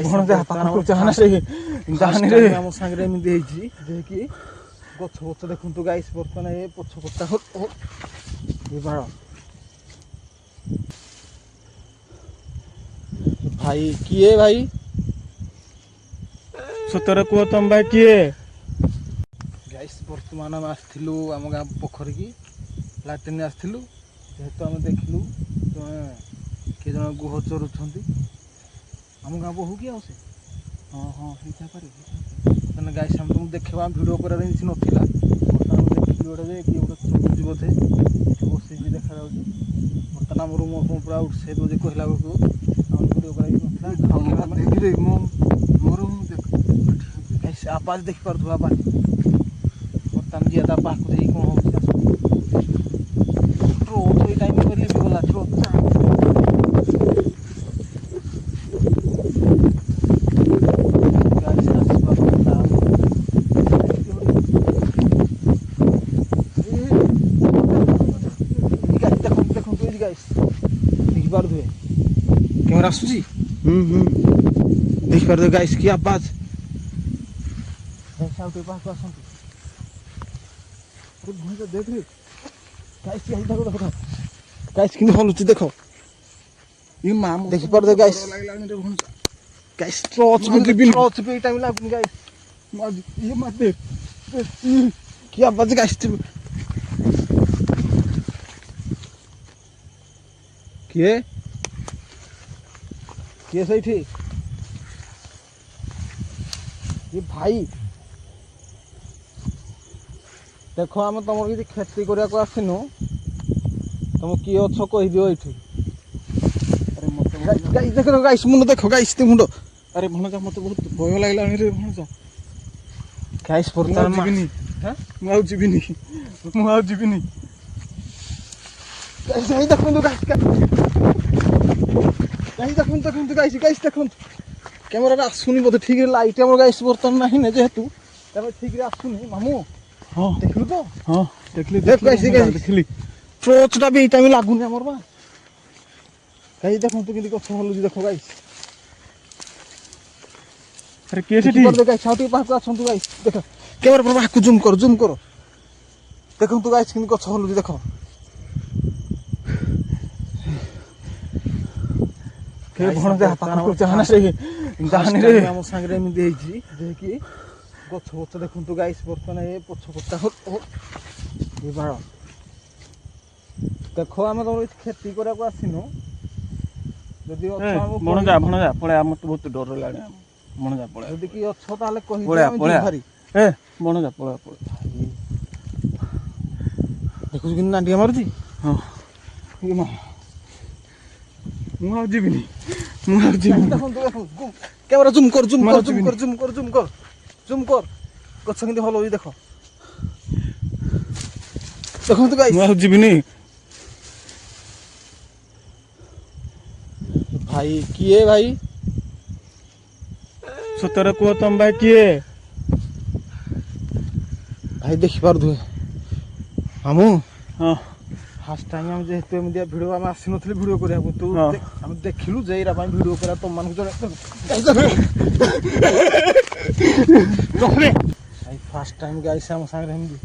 ଭଣଜା ପାଖକୁ ଚାହାନା ସେ ଯାହାନି ରେ ଆମ ସାଙ୍ଗରେ ଏମିତି ହେଇଛି ଯେ କି ଗଛ ଗଛ ଦେଖନ୍ତୁ ଗାଇସ୍ ବର୍ତ୍ତମାନ ଏ ପଛ ପଟା ବାଳ ଭାଇ କିଏ ଭାଇ ସତରେ କୁହ ତମ ଭାଇ କିଏ ଗାଇସ୍ ବର୍ତ୍ତମାନ ଆମେ ଆସିଥିଲୁ ଆମ ଗାଁ ପୋଖରୀ କି ଲାଟ୍ରିନ୍ ଆସିଥିଲୁ ଯେହେତୁ ଆମେ ଦେଖିଲୁ ଜଣେ କିଏ ଜଣେ ଗୁହ ଚରୁଛନ୍ତି ଆମ ଗାଁ ବୋହୁ କି ଆଉ ସେ ହଁ ହଁ ହେଇଥାଇପାରେ ତାହେଲେ ଗାଇସ୍ ଆମେ ତୁମକୁ ଦେଖିବା ଭିଡ଼ିଓ କରିବାର କିଛି ନଥିଲା ବର୍ତ୍ତମାନ ଆମେ ଦେଖିଲୁ ଗୋଟେ ଯେ କିଏ ଗୋଟେ ଚରୁଛି ବୋଧେ ଏଠି ବସିକି ଦେଖାଯାଉଛି ବର୍ତ୍ତମାନ ଆମ ରୁମ୍ ପୁରା ଉଠେଇ ଦେଉଛି କହିଲା ବେଳକୁ ଆମେ ଭିଡ଼ିଓ କରିବା କିଛି ନଥିଲା ଦେଖିଲେ ମୋର ଗାଇସ୍ ଆବାଜ ଦେଖିପାରୁଥିବ ଆବାଜ ବର୍ତ୍ତମାନ ଯିଏ ତା ପାଖକୁ ଦେଇ କ'ଣ ହେଉଛି ଟ୍ରୋ ଏଇ ଟାଇମ୍ କରିଲେ ବି ଗଲା ଟ୍ରୋ ଦେଖିପାରୁଥିବେ କ୍ୟାମେରା ଆସୁଛି ଦେଖିପାରୁଥିବେ ଗାଇସ୍ କି ଆବାଜ ଆଉ ଟିକେ ପାଖକୁ ଆସନ୍ତୁ ଦେଖିଲି ଗାଇସ୍ ଗାଇସ୍ କିନ୍ତୁ ହଲୁଛି ଦେଖ ଦେଖିପାରୁଥିବେ ଗାଇସ୍ ଗାଇସ୍ ଟ୍ରଚ୍ ବି ଟାଇମ୍ ଲାଗୁନି ଗାଇସ୍ କି ଆବାଜ ଗାଇସ୍ କିଏ କିଏ ସେଇଠି ये भाई देख आम तुम किसी क्षति करने को आसनु तुम किए अच्छ कहीदिव ये देख गाइस मुंड देख गाइस मुंड अरे भणजा मत बहुत भय लगला रे भणजा गाइस बर्तमान जीविनी जीविनी जीविनी गाइस यही देखंतु गाइस देखंतु गाइस देखंतु कैमरा आसुनी बोधे ठीक लाइट आम गाइस बर्तमान ना ना जेहेतु ठीक आसुनी मामू हाँ देखलु तो हाँ देखली देखली टॉर्चटा भी टाइम लागुनी आमर बा गाइस देखंतु किंदी गछ हलुजी देखो गाइस अरे के सेठी गाइस आउटी पाखु आछंतु गाइस देख कैमरा पर बाकु जूम कर देखंतु गाइस किंदी गछ हलुजी देखो के भणजा पाखु चाहना से जाहानी रे हम संगे एमि देछि जे कि गछ गछ देखंतु गाइस बर्तमान ए पछ पटा ए बाळ देखो हम तो खेती करा को आसिनो जदि भणजा पळे हम तो बहुत डर लागे भणजा पळे जदि कि अच्छ ताले कहि पळे भारी ए भणजा पळे देखु कि नांडिया मारुची हां ये मा मुआ जीविनी कैमरा जूम कर गछ किंदी हलो देख देखंतु गाइस मुआ जीविनी भाई किए भाई सତରେ कुह तुम भाई किए भाई देखि पारुथुए हमू हां फास्ट टाइम हम जेहेतु एमती भिडियो आम आसी नथिले भिडियो करिया तू हम देखिलु जे एरा पई भिडियो करा तुम मान को भाई फास्ट टाइम गाइस हम संगे हिंदी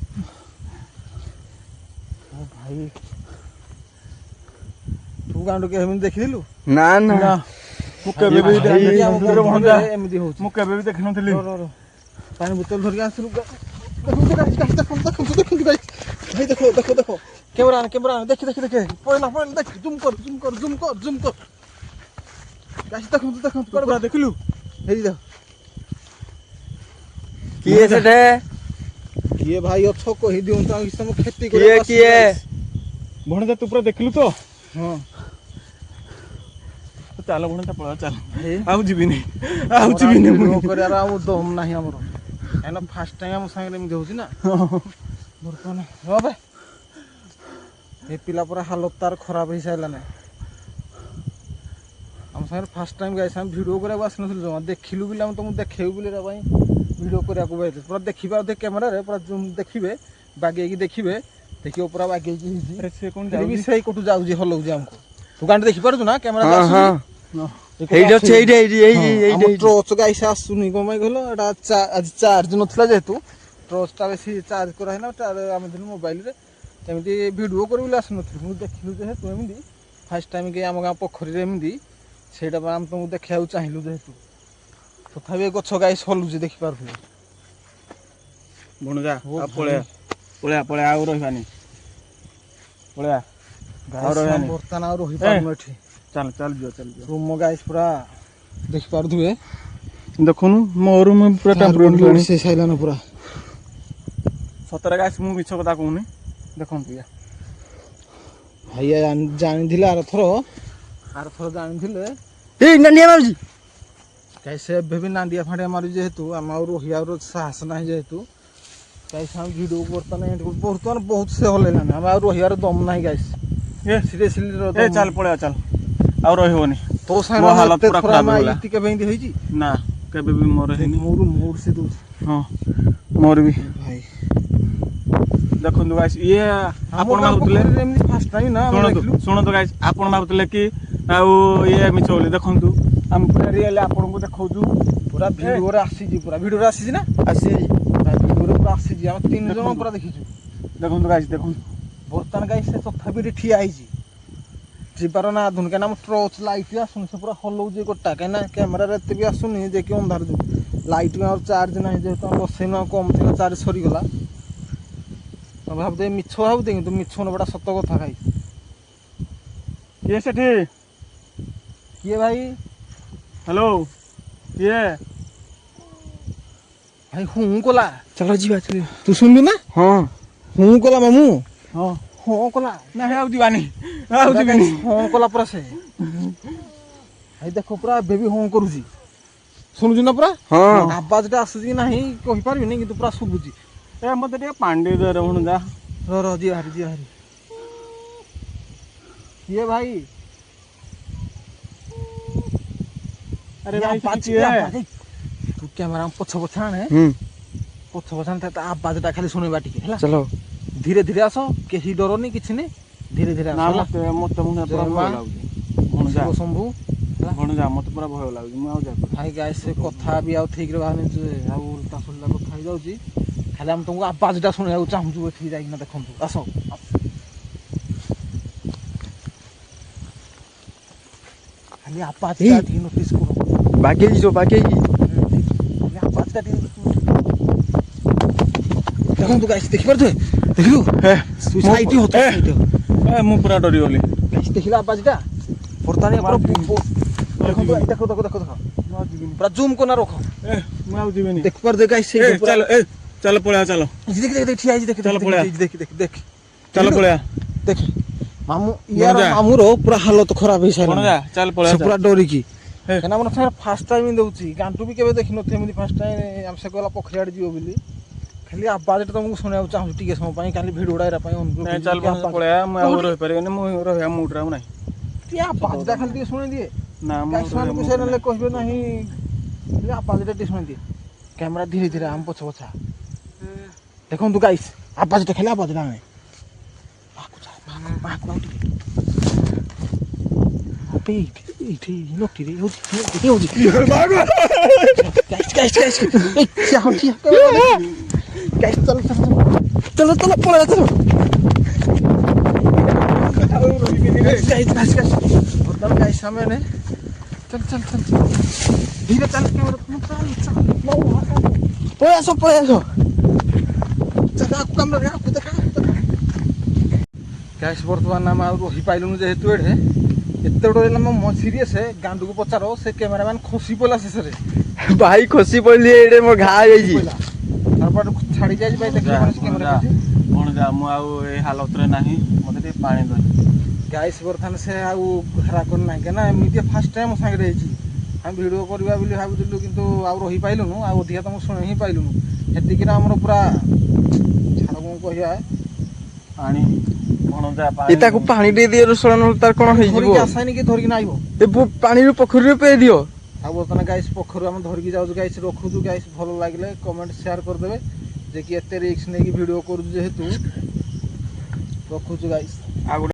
ओ भाई तू गांडो के हम देखिलु ना ना मु केबे भी देखि हम भिडियो भंडा एमती हो मु केबे भी देखि नथिली पानी बोतल धर के आसलु देखो कैमरा देख पहला देख जूम कर गाइस देखो पूरा देखलु हेरी देख किए सेठे किए भाई अच्छो कहि दिउ त हम खेती करे किए भणजा तू पूरा देखलु तो हां चल भणजा पळा चल आउ जीविनी वीडियो करे आ दम नाही हमर एना फास्ट टाइम हम संगे में होची ना बर्तमान हो बे ए पिला पूरा हालत तार खराब हो साइला ना हम संगे फास्ट टाइम गाइस हम वीडियो करे आसनथि जमा देखिलु बिला हम तुम देखेउ बिले रा भाई वीडियो करे को बाइले पूरा देखिबा दे कैमरा रे पूरा जूम देखिबे बागे की देखिबे देखियो पूरा बागे की अरे से कोन जाउ भी सही कोटु जाउ जे हलौ जे हमको तू गांड देखि पारु ना कैमरा हां এইটা হচ্ছে এইটা টর্চ গাইস আসুনি কম পাই গেল এটা আজ চার্জ নଥିଲା যেহেতু টর্চটা বেশি চার্ଜ କରାହେଇନା ଆମେ ଦିନ ମୋବାଇଲରେ ଏମିତି ଭିଡ଼ିଓ କରି ବୋଲି ଆସୁନଥିଲି ମୁଁ ଦେଖିଲୁ ଯେହେତୁ ଏମିତି ଫାର୍ଷ୍ଟ ଟାଇମ୍ କି ଆମ ଗାଁ ପୋଖରୀରେ ଏମିତି ସେଇଟା ପାଇଁ ଆମେ ତୁମକୁ ଦେଖିବାକୁ ଚାହିଁଲୁ ଯେହେତୁ ତଥାପି ଏ ଗଛ ଗାଈ ହଲୁଛି ଦେଖିପାରୁଥିବେ ଭଣଜା ପଳେଆ ପଳେଆ ଆଉ ରହିବାନି ପଳେଆ ଆଉ ରହିବାନି ବର୍ତ୍ତମାନ ଆଉ ରହିପାରୁନୁ ଏଠି ଚାଲ ଯିବ ରୁମ ଗାଈ ପୁରା ଦେଖିପାରୁଥିବେ ଦେଖୁନୁ ମୋର ପୁରା ଟେମ୍ପରେଚର ସେ ସାଇଲାନ ପୁରା ସତରେ ଗାଇସ୍ ମୁଁ ମିଛ କଥା କହୁନି ଦେଖନ୍ତୁ ଭାଇ ଜାଣିଥିଲେ ଆରଥର ଜାଣିଥିଲେ ଏଇ ନାଣ୍ଡିଆ ମାରୁଛି କାହିଁ ସେ ଏବେ ବି ନାଣ୍ଡିଆ ଫାଣ୍ଡିଆ ମାରୁଛି ଯେହେତୁ ଆମେ ଆଉ ରହିବାର ସାହସ ନାହିଁ ଯେହେତୁ କାହିଁ ସେ ଭିଡ଼ିଓ ବର୍ତ୍ତମାନ ବହୁତ ସେ ହଲେଇଲାନି ଆମେ ଆଉ ରହିବାର ଦମ ନାହିଁ ଗାଇସ୍ ସିରିୟସଲି ଚାଲ ପଳେଆ ଚାଲ ଆଉ ରହିବନି ତୋ ସାଙ୍ଗେ ହାଲତ ପୁରା ଖରାପ ହେଇଗଲା କେବେ ଏମିତି ହେଇଛି ନା କେବେ ବି ମୋର ହେଇନି ମୋର ସେ ଦଉଛି ହଁ ମୋର ବି ଭାଇ ଦେଖନ୍ତୁ ଗାଇସ୍ ଇଏ ଆପଣ ଭାବୁଥିଲେ ଏମିତି ଫାର୍ଷ୍ଟ ଟାଇମ୍ ନା ଶୁଣନ୍ତୁ ଗାଇସ୍ ଆପଣ ଭାବୁଥିଲେ କି ଆଉ ଇଏ ମିଛ ବୋଲି ଦେଖନ୍ତୁ ଆମେ ପୁରା ରିଏଲି ଆପଣଙ୍କୁ ଦେଖାଉଛୁ ପୁରା ଭିଡ଼ିଓରେ ଆସିଛି ପୁରା ଭିଡ଼ିଓରେ ଆସିଛି ନା ଆସିଛି ଭିଡ଼ିଓରେ ପୁରା ଆସିଛି ଆମେ 3 ଜଣ ପୁରା ଦେଖିଛୁ ଦେଖନ୍ତୁ ଗାଇସ୍ ଦେଖନ୍ତୁ ବର୍ତ୍ତମାନ ଗାଇସ୍ ସେ ତଥାପି ଏଠି ଠିଆ ହେଇଛି ଯିବାର ନା ଆଧୁନି କାହିଁକିନା ଆମ ଟର୍ଚ୍ଚ ଲାଇଟ୍ ଆସୁନି ସେ ପୁରା ହଲଉଛି ଗୋଟା କାହିଁକିନା କ୍ୟାମେରାରେ ଏତେ ବି ଆସୁନି ଯେ କି ଅନ୍ଧାର ଯୋଗୁଁ ଲାଇଟ୍ ବି ଆଉ ଚାର୍ଜ ନାହିଁ ଯେହେତୁ ଆମ ବସେଇନୁ ଆଉ କମ୍ ଥିଲା ଚାର୍ଜ ସରିଗଲା ଭାବୁଛେ ମିଛ ଭାବୁଛେ କିନ୍ତୁ ମିଛ ନେବାଟା ସତ କଥା ଭାଇ କିଏ ସେଠି କିଏ ଭାଇ ହ୍ୟାଲୋ କିଏ ଭାଇ ହୁଁ କଲା ଚାଲ ଯିବା ତୁ ଶୁଣିଲୁ ନା ହଁ ହୁଁ କଲା ମାମୁଁ ହଁ ହଁ କଲା ନା ଆଉ ଯିବାନି ଆଉ ଯିବାନି ହଁ କଲା ପୁରା ସେ ଭାଇ ଦେଖ ପୁରା ଏବେ ବି ହଁ କରୁଛି ଶୁଣୁଛୁ ନା ପୁରା ହଁ ଆବାଜଟା ଆସୁଛି କି ନାହିଁ କହିପାରିବିନି କିନ୍ତୁ ପୁରା ଶୁଭୁଛି ଏ ମତେ ଟିକେ ପାଣ୍ଡି ଦେ ଭଣଜା ଯିବା ହାରି କିଏ ଭାଇ ଆରେ ଭାଇ ତୁ କ୍ୟାମେରା ପଛ ଆଣେ ପଛ ଆଣେ ତା ଆବାଜଟା ଖାଲି ଶୁଣିବା ଟିକେ ହେଲା ଚଲୋ ଧୀରେ ଧୀରେ ଆସ କେହି ଡରନି କିଛି ନାହିଁ ଧୀରେ ଧୀରେ ଆସ ମତେ ପୁରା ଭୟ ଲାଗୁଛି ଶମ୍ଭୁ ଭଣଜା ମତେ ପୁରା ଭୟ ଲାଗୁଛି ମୁଁ ଆଉ ଯାଇ ଭାଇ ଗାଈ ସେ କଥା ବି ଆଉ ଠିକରେ ବାହାରୁନି ଆଉ ଉଲ୍ଟା ସୁଲ୍ଟା କଥା ହେଇଯାଉଛି ଖାଲି ଆମେ ତୁମକୁ ଆବାଜଟା ଶୁଣିବାକୁ ଚାହୁଁଛୁ ଏଠିକି ଯାଇକିନା ଦେଖନ୍ତୁ ଆସ ଖାଲି ଆବାଜଟା ଟିକେ ନୋଟିସ୍ କର ବାଗେଇକି ଆବାଜଟା ଟିକେ ଦେଖନ୍ତୁ ଗାଈ ଦେଖିପାରୁଥିବେ ଦେଖିଲୁ ମୁଁ ପୁରା ଡରିଗଲି ଦେଖିଲ ଆବାଜଟା ବର୍ତ୍ତମାନ ଦେଖ ପୁରା ଜୁମ୍ କନା ରଖ ମୁଁ ଆଉ ଯିବିନି ଦେଖିପାରୁଥିବେ ଗାଈ ଚାଲ ପଳେଆ ଚାଲ ଠିଆ ହେଇଛି ଦେଖ ଚାଲ ପଳେଆ ଦେଖ ମାମୁଁର ପୁରା ହାଲତ ଖରାପ ହେଇସାରିଲା ଚାଲ ପଳେଆ ପୁରା ଡରିକି କାହିଁକିନା ଆମର ଫାର୍ଷ୍ଟ ଟାଇମ୍ ଦେଉଛି ଗାଣ୍ଟୁ ବି କେବେ ଦେଖିନଥିବେ ଏମିତି ଫାର୍ଷ୍ଟ ଟାଇମ୍ ଆମେ ସେ ଗଲା ପୋଖରୀ ଆଡ଼େ ଯିବ ବୋଲି ଖାଲି ଆବାଜଟା ତମକୁ ଶୁଣିବାକୁ ଚାହୁଁଛୁ ଟିକେ ସମୟ ପାଇଁ ଖାଲି ଭିଡ଼ିଓଟା ଏରା ପାଇଁ ଚାଲ ପଳେଆ ମୁଁ ଆଉ ରହିପାରିବିନି ମୁଁ ରହିବା ମୁଡରେ ଆଉ ନାହିଁ ଟିକେ ଆବାଜଟା ଖାଲି ଟିକେ ଶୁଣିଦିଏ ନା ଗାଈମାନଙ୍କୁ ସେ ନେଲେ କହିବେ ନାହିଁ ଖାଲି ଆବାଜଟା ଟିକେ ଶୁଣିଦିଏ କ୍ୟାମେରା ଧୀରେ ଧୀରେ ଆମ ପଛା ଦେଖନ୍ତୁ ଗାଇସ୍ ଆବାଜଟା ଖାଲି ଆବାଜଟା ଆଣେ ଏଇଠି ନୋଟିରେ ହେଉଛି चलो चलो पळा चलो गाइस सामने चल चल चल धीरे चल कैमरा पळा सो चल आपको कैमरा आपको देखा गाइस वर्तमान नाम आ रही पाइलुनु जेहेतु एठे एते बड़ हम सीरियस है गांडू को पचारो से कैमरामैन खसी पला शेषरे भाई खसी पड़ली एडे मो घा जाई तारपर छाड़ी जाई भाई देखि कैमरा कोन जा मु आउ ए हालत रे नाही मते ते पानी दे गाइस बरथान से आउ घरा कोन नाही के ना एमिति फर्स्ट टाइम संग रहिछि हम वीडियो करबा बोली भाबुदिलु किंतु आउ रही पाइलुनु आउ अधिया तुम सुनि ही पाइलुनु हेति किना हमर पूरा छाड़ को कहिया पानी कोन जा पानी एता को पानी दे दियो रसळन तार कोन होई जिवो धरिक आसानी के धरिक नाइबो ए पानी रो पोखरी रो पे दियो आ बर्तन गाइस पोखर हम धरिक जाउ गाइस रखुछु गाइस भलो लागले कमेंट शेयर कर देबे जे कि एते रिस्क नै कि वीडियो करू जेहेतु रखुछु गाइस।